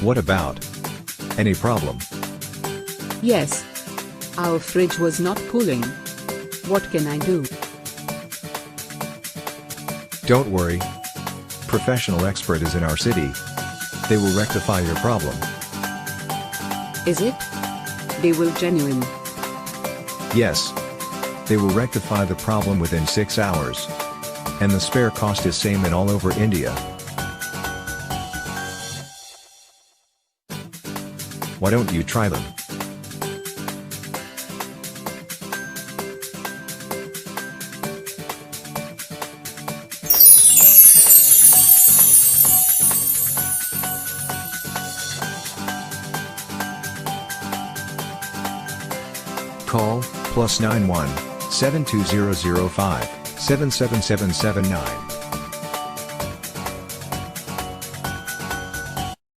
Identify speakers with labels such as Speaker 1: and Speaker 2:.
Speaker 1: What about? Any problem?
Speaker 2: Yes. Our fridge was not cooling. What can I do?
Speaker 1: Don't worry. Professional expert is in our city. They will rectify your problem.
Speaker 2: Is it? They will genuine.
Speaker 1: Yes. They will rectify the problem within 6 hours. And the spare cost is same in all over India. Why don't you try them? Call +91 72005 77779.